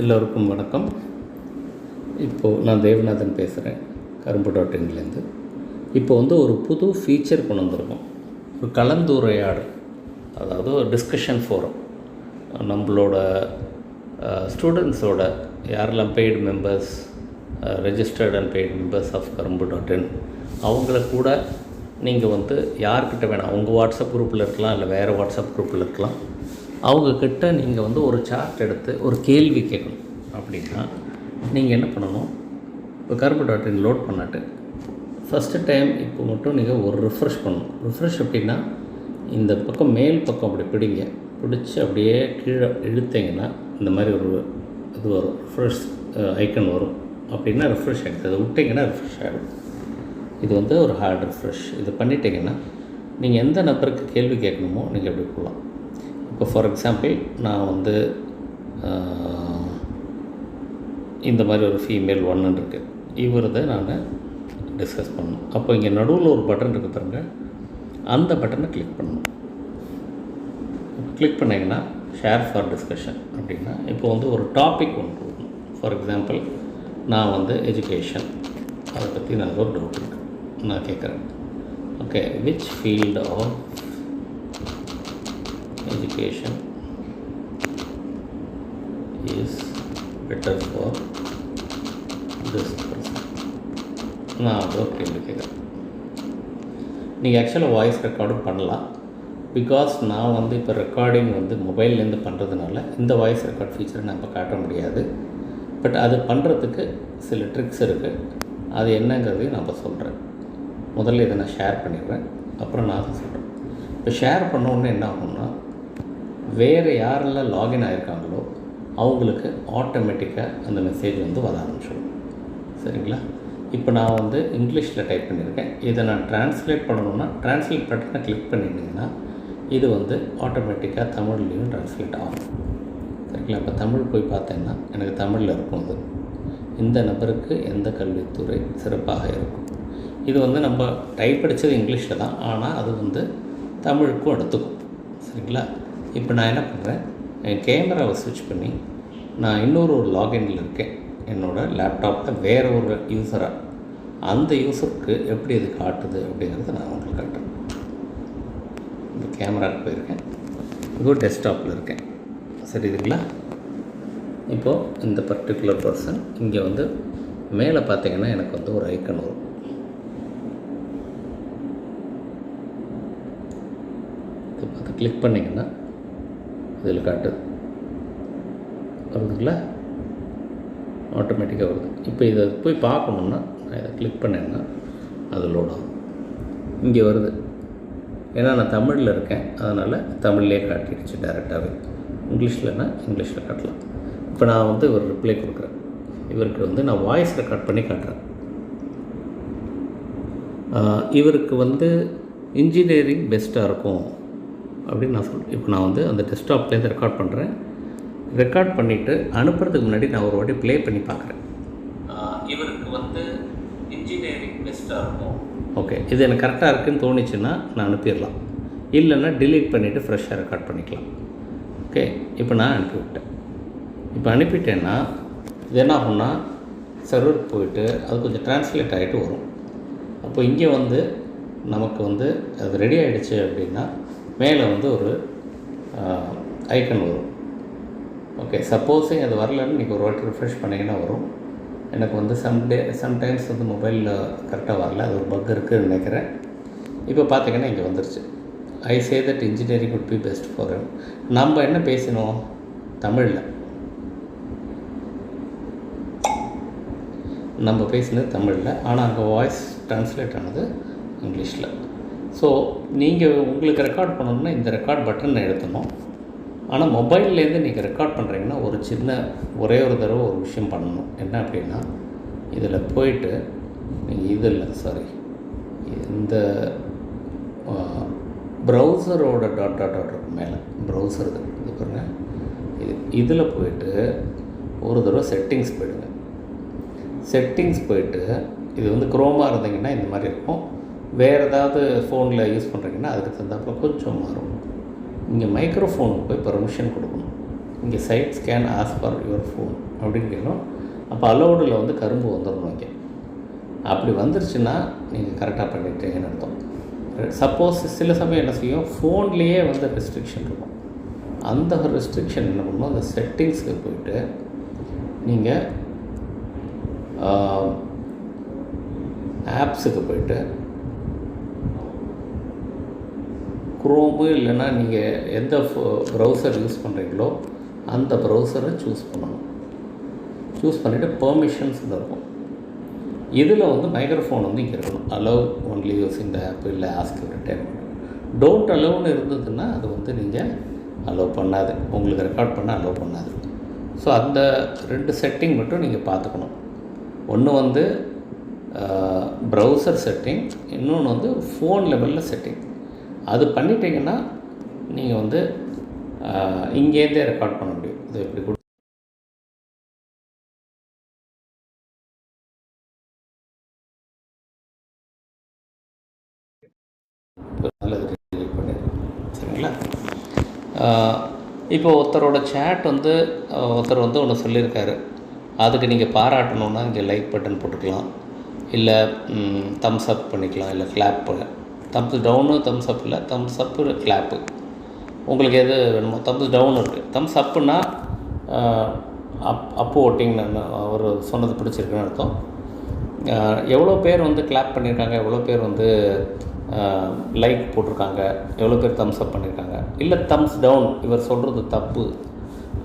எல்லோருக்கும் வணக்கம். இப்போது நான் தேவநாதன் பேசுகிறேன், கரும்பு.inலேருந்து. இப்போ ஒரு புது ஃபீச்சர் கொண்டு வந்திருக்கோம். ஒரு கலந்துரையாடல், அதாவது ஒரு டிஸ்கஷன் ஃபோரம். நம்மளோட ஸ்டூடெண்ட்ஸோட யாரெல்லாம் paid members, registered and paid members of கரும்பு.in, அவங்கள கூட நீங்கள் யார்கிட்ட வேணாம், உங்கள் வாட்ஸ்அப் குரூப்பில் இருக்கலாம், இல்லை வேறு வாட்ஸ்அப் குரூப்பில் இருக்கலாம், அவங்கக்கிட்ட நீங்கள் ஒரு சார்ட் எடுத்து ஒரு கேள்வி கேட்கணும். அப்படின்னா நீங்கள் என்ன பண்ணணும், இப்போ கரும்பு.in லோட் பண்ணாட்டு ஃபஸ்ட்டு டைம் இப்போ மட்டும் நீங்கள் ஒரு ரிஃப்ரெஷ் பண்ணணும். ரிஃப்ரெஷ் அப்படின்னா இந்த பக்கம் மேல் பக்கம் அப்படி பிடிச்சி அப்படியே கீழே இழுத்தீங்கன்னா இந்த மாதிரி ஒரு இது வரும், ரிஃப்ரெஷ் ஐக்கன் வரும். அப்படின்னா ரிஃப்ரெஷ் ஆகிடுது. அதை விட்டிங்கன்னா ரிஃப்ரெஷ் ஆகிடும். இது ஒரு ஹார்ட் ரிஃப்ரெஷ். இது பண்ணிட்டீங்கன்னா நீங்கள் எந்த நபருக்கு கேள்வி கேட்கணுமோ நீங்கள் எப்படி போகலாம். இப்போ ஃபார் எக்ஸாம்பிள் நான் இந்த மாதிரி ஒரு ஃபீமேல் 1 இருக்குது, இவரதை நான் டிஸ்கஸ் பண்ணணும். அப்போ இங்கே நடுவில் ஒரு பட்டன் இருக்குது பாருங்கள், அந்த பட்டனை கிளிக் பண்ணணும். கிளிக் பண்ணிங்கன்னா ஷேர் ஃபார் டிஸ்கஷன் அப்படின்னா இப்போ ஒரு டாபிக் ஒன்று கொடுக்கணும். ஃபார் எக்ஸாம்பிள் நான் எஜுகேஷன், அதை பற்றி நான் ஒரு டவுட் இருக்குது, நான் கேட்குறேன். Okay, which field of education is better for this person. நான் ஒரு கேள்வி கேட்குறேன். நீங்கள் ஆக்சுவலாக வாய்ஸ் ரெக்கார்டும் பண்ணலாம். பிகாஸ் நான் இப்போ ரெக்கார்டிங் மொபைல்லேருந்து பண்ணுறதுனால இந்த வாய்ஸ் ரெக்கார்ட் ஃபீச்சரை நம்ம காட்ட முடியாது. பட் அது பண்ணுறதுக்கு சில ட்ரிக்ஸ் இருக்குது. அது என்னங்கிறதையும் நான் இப்போ சொல்கிறேன். முதல்ல இதை நான் ஷேர் பண்ணிடுறேன், அப்புறம் நான் அதை சொல்கிறேன். இப்போ ஷேர் பண்ணோன்னே என்ன ஆகும்னா, வேறு யாரெல்லாம் லாகின் ஆகிருக்காங்களோ அவங்களுக்கு ஆட்டோமேட்டிக்காக அந்த மெசேஜ் வர ஆரம்பிச்சிடும். சரிங்களா? இப்போ நான் இங்கிலீஷில் டைப் பண்ணியிருக்கேன். இதை நான் ட்ரான்ஸ்லேட் பண்ணணுன்னா ட்ரான்ஸ்லேட் பட்டனை கிளிக் பண்ணிட்டீங்கன்னா இது ஆட்டோமேட்டிக்காக தமிழ்லேயும் ட்ரான்ஸ்லேட் ஆகும். சரிங்களா? இப்போ தமிழ் போய் பார்த்தேன்னா எனக்கு தமிழில் இருக்கும். இந்த நபருக்கு எந்த கல்வித்துறை சிறப்பாக இருக்கும். இது நம்ம டைப் அடித்தது இங்கிலீஷில் தான், ஆனால் அது தமிழுக்கும் எடுத்துக்கும். சரிங்களா? இப்போ நான் என்ன பண்ணுறேன், என் கேமராவை ஸ்விட்ச் பண்ணி நான் இன்னொரு லாகின்ல இருக்கேன். என்னோடய லேப்டாப்பில் வேறு ஒரு யூஸராக, அந்த யூஸருக்கு எப்படி இது காட்டுது அப்படிங்கிறத நான் உங்களுக்கு காட்டுறேன். இந்த கேமராவுக்கு போயிருக்கேன், இப்போ டெஸ்க்டாப்பில் இருக்கேன். சரிங்களா? இப்போது இந்த பர்டிகுலர் பர்சன் இங்கே மேலே பார்த்தீங்கன்னா எனக்கு ஒரு ஐக்கன் வரும். அதை கிளிக் பண்ணிங்கன்னா இதில் காட்டுது, வருதுங்களா? ஆட்டோமேட்டிக்காக வருது. இப்போ இதை போய் பார்க்கணுன்னா நான் இதை கிளிக் பண்ணேன்னா அது லோட் ஆகும். இங்கே வருது, ஏன்னா நான் தமிழில் இருக்கேன், அதனால் தமிழ்லேயே காட்டிடுச்சு டேரெக்டாகவே. இங்கிலீஷ்லன்னா இங்கிலீஷில் காட்டலாம். இப்போ நான் ஒரு ரிப்ளை கொடுக்குறேன். இவருக்கு நான் வாய்ஸ் ரெக்கார்ட் பண்ணி காட்டுறேன். இவருக்கு இன்ஜினியரிங் பெஸ்ட்டாக இருக்கும் அப்படின்னு நான் சொல்கிறேன். இப்போ நான் அந்த டெஸ்க்டாப்லேருந்து ரெக்கார்ட் பண்ணுறேன். ரெக்கார்ட் பண்ணிவிட்டு அனுப்புறதுக்கு முன்னாடி நான் ஒரு வாட்டி ப்ளே பண்ணி பார்க்குறேன். இவருக்கு இன்ஜினியரிங் பெஸ்ட்டாக இருக்கும். ஓகே, இது எனக்கு கரெக்டாக இருக்குதுன்னு தோணிச்சுன்னா நான் அனுப்பிடலாம். இல்லைன்னா டிலீட் பண்ணிவிட்டு ஃப்ரெஷ்ஷாக ரெக்கார்ட் பண்ணிக்கலாம். ஓகே, இப்போ நான் அனுப்பிவிட்டேன். இப்போ அனுப்பிட்டேன்னா இது என்ன ஆகும்னா, சர்வருக்கு போயிட்டு அது கொஞ்சம் ட்ரான்ஸ்லேட் ஆகிட்டு வரும். அப்போ இங்கே நமக்கு அது ரெடி ஆகிடுச்சு அப்படின்னா மேலே ஒரு ஐக்கன் வரும். ஓகே, சப்போஸிங் அது வரலன்னு நீங்கள் ஒரு வாட்டி ரிஃப்ரெஷ் பண்ணிங்கன்னா வரும். எனக்கு சம்டைம்ஸ் மொபைலில் கரெக்டாக வரல, அது ஒரு பக் இருக்குதுன்னு நினைக்கிறேன். இப்போ பார்த்தீங்கன்னா இங்கே வந்துருச்சு. I say that engineering would be best for him. நம்ம என்ன பேசினோம் தமிழில், நம்ம பேசினது தமிழில், ஆனால் அங்கே வாய்ஸ் ட்ரான்ஸ்லேட் ஆனது இங்கிலீஷில். ஸோ நீங்கள் உங்களுக்கு ரெக்கார்ட் பண்ணணுன்னா இந்த ரெக்கார்ட் பட்டன் எடுத்தணும். ஆனால் மொபைல்லேருந்து நீங்கள் ரெக்கார்ட் பண்ணுறீங்கன்னா ஒரே ஒரு தடவை ஒரு விஷயம் பண்ணணும். என்ன அப்படின்னா, இதில் போயிட்டு நீங்கள் இந்த ப்ரௌசரோட டாட் மேலே ப்ரௌசர் இது பாருங்க, இதில் போயிட்டு ஒரு தடவை செட்டிங்ஸ் போயிடுங்க. செட்டிங்ஸ் போயிட்டு இது குரோமாக இருந்தீங்கன்னா இந்த மாதிரி இருக்கும். வேறு ஏதாவது ஃபோனில் யூஸ் பண்ணுறீங்கன்னா அதுக்கு தகுந்தாப்பில் கொஞ்சம் மாறும். இங்கே மைக்ரோஃபோனுக்கு போய் பர்மிஷன் கொடுக்கணும். இங்கே site scan as for your phone அப்படின்னு கேட்கணும். அப்போ அலோடில் வந்து கரும்பு வந்துடணும். இங்கே அப்படி வந்துருச்சுன்னா நீங்கள் கரெக்டாக பண்ணிட்டீங்கன்னு அர்த்தம். சப்போஸ் சில சமயம் என்ன செய்யும், ஃபோன்லேயே வந்து ரெஸ்ட்ரிக்ஷன் இருக்கும். அந்த ரெஸ்ட்ரிக்ஷன் என்ன பண்ணணும், அந்த செட்டிங்ஸுக்கு போயிட்டு நீங்கள் ஆப்ஸுக்கு போயிட்டு குரோமு இல்லைன்னா நீங்கள் எந்த ப்ரௌசர் யூஸ் பண்ணுறீங்களோ அந்த ப்ரௌசரை சூஸ் பண்ணணும். சூஸ் பண்ணிவிட்டு பெர்மிஷன்ஸ் இருக்கும். இதில் வந்து மைக்ரோஃபோன் வந்து இங்கே இருக்கணும். Allow only using the app, இல்லை ஆஸ்க் எவ்ரி டைம். டோன்ட் அலோவ்னு இருந்ததுன்னா அது வந்து நீங்கள் அலோவ் பண்ணாது, உங்களுக்கு ரெக்கார்ட் பண்ண அலோவ் பண்ணாது. ஸோ அந்த 2 செட்டிங் மட்டும் நீங்கள் பார்த்துக்கணும். ஒன்று வந்து ப்ரௌசர் செட்டிங், இன்னொன்று வந்து ஃபோன் லெவலில் செட்டிங். அது பண்ணிட்டீங்கன்னா நீங்கள் வந்து இங்கேருந்தே ரெக்கார்ட் பண்ண முடியும். இது எப்படி கூட சரிங்களா? இப்போ ஒருத்தரோட சேட் வந்து ஒருத்தர் வந்து ஒன்று சொல்லியிருக்காரு, அதுக்கு நீங்கள் பாராட்டணுன்னா இங்கே லைக் பட்டன் போட்டுக்கலாம், இல்லை தம்ஸ் அப் பண்ணிக்கலாம், இல்லை clap. Thumbs down thumbs up இல்லை, தம்ஸ் அப்பு கிளாப்பு உங்களுக்கு எது வேணுமோ. தம்ஸ் டவுன் இருக்குது. தம்ஸ் அப்புன்னா அப்பு ஓட்டிங்னு அவர் சொன்னது பிடிச்சிருக்குன்னு அர்த்தம். எவ்வளோ பேர் வந்து கிளாப் பண்ணியிருக்காங்க, எவ்வளோ பேர் வந்து லைக் போட்டிருக்காங்க, எவ்வளோ பேர் தம்ஸ் அப் பண்ணியிருக்காங்க, இல்லை தம்ஸ் டவுன் இவர் சொல்கிறது தப்பு,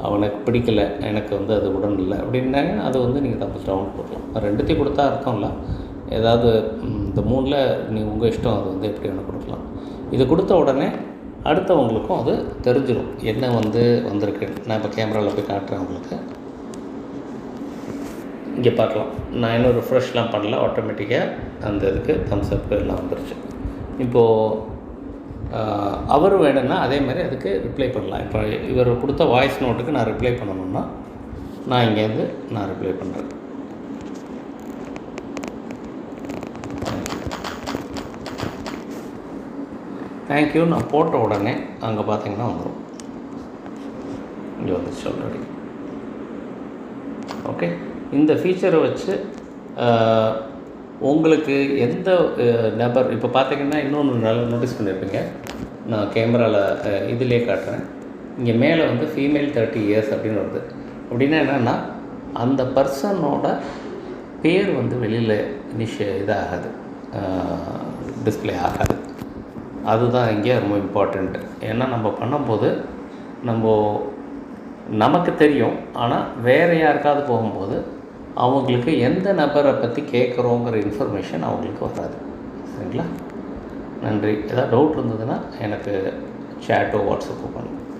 அவனுக்கு பிடிக்கலை, எனக்கு வந்து அது உடன் இல்லை அப்படின்னாங்க, அது வந்து நீங்கள் தம்ஸ் டவுன் போடலாம். 2த்தையும் கொடுத்தா அர்த்தம் இல்லை. ஏதாவது இந்த 3ல் நீங்கள் உங்கள் இஷ்டம், அது வந்து எப்படி வேணும் கொடுக்கலாம். இது கொடுத்த உடனே அடுத்தவங்களுக்கும் அது தெரிஞ்சிடும் என்ன வந்து வந்திருக்கு. நான் இப்போ கேமராவில் போய் காட்டுறேன் உங்களுக்கு. இங்கே பார்க்கலாம். நான் இன்னும் ரிஃப்ரெஷ்லாம் பண்ணல, ஆட்டோமேட்டிக்காக அந்த இதுக்கு தம்ஸ் அப் எல்லாம் வந்துருச்சு. இப்போது அவர் வேணும்னா அதேமாதிரி அதுக்கு ரிப்ளை பண்ணலாம். இப்போ இவர் கொடுத்த வாய்ஸ் நோட்டுக்கு நான் ரிப்ளை பண்ணணுன்னா நான் இங்கேருந்து நான் ரிப்ளை பண்ணுறேன். தேங்க்யூ நான் போட்ட உடனே அங்கே பார்த்தீங்கன்னா வந்துடும். இங்கே வந்துச்சு ஆல்ரெடி. ஓகே, இந்த ஃபீச்சரை வச்சு உங்களுக்கு எந்த நபர் இப்போ பார்த்தீங்கன்னா இன்னொன்று நல்லா நோட்டீஸ் பண்ணியிருப்பீங்க. நான் கேமராவில் இதிலே காட்டுறேன். இங்கே மேலே வந்து ஃபீமேல் 30 years அப்படின்னு வருது. அப்படின்னா என்னென்னா அந்த பர்சனோட பேர் வந்து வெளியில் இதாகாது, டிஸ்பிளே ஆகாது. அதுதான் இங்கே ரொம்ப இம்பார்ட்டண்ட்டு. ஏன்னா நம்ம பண்ணும்போது நமக்கு தெரியும், ஆனால் வேறு யாருக்காவது போகும்போது அவங்களுக்கு எந்த நபரை பற்றி கேட்குறோங்கிற இன்ஃபர்மேஷன் அவங்களுக்கு வராது. சரிங்களா? நன்றி. ஏதாவது டவுட் இருந்ததுன்னா எனக்கு சேட்டோ வாட்ஸ்அப்போ பண்ணுங்கள்.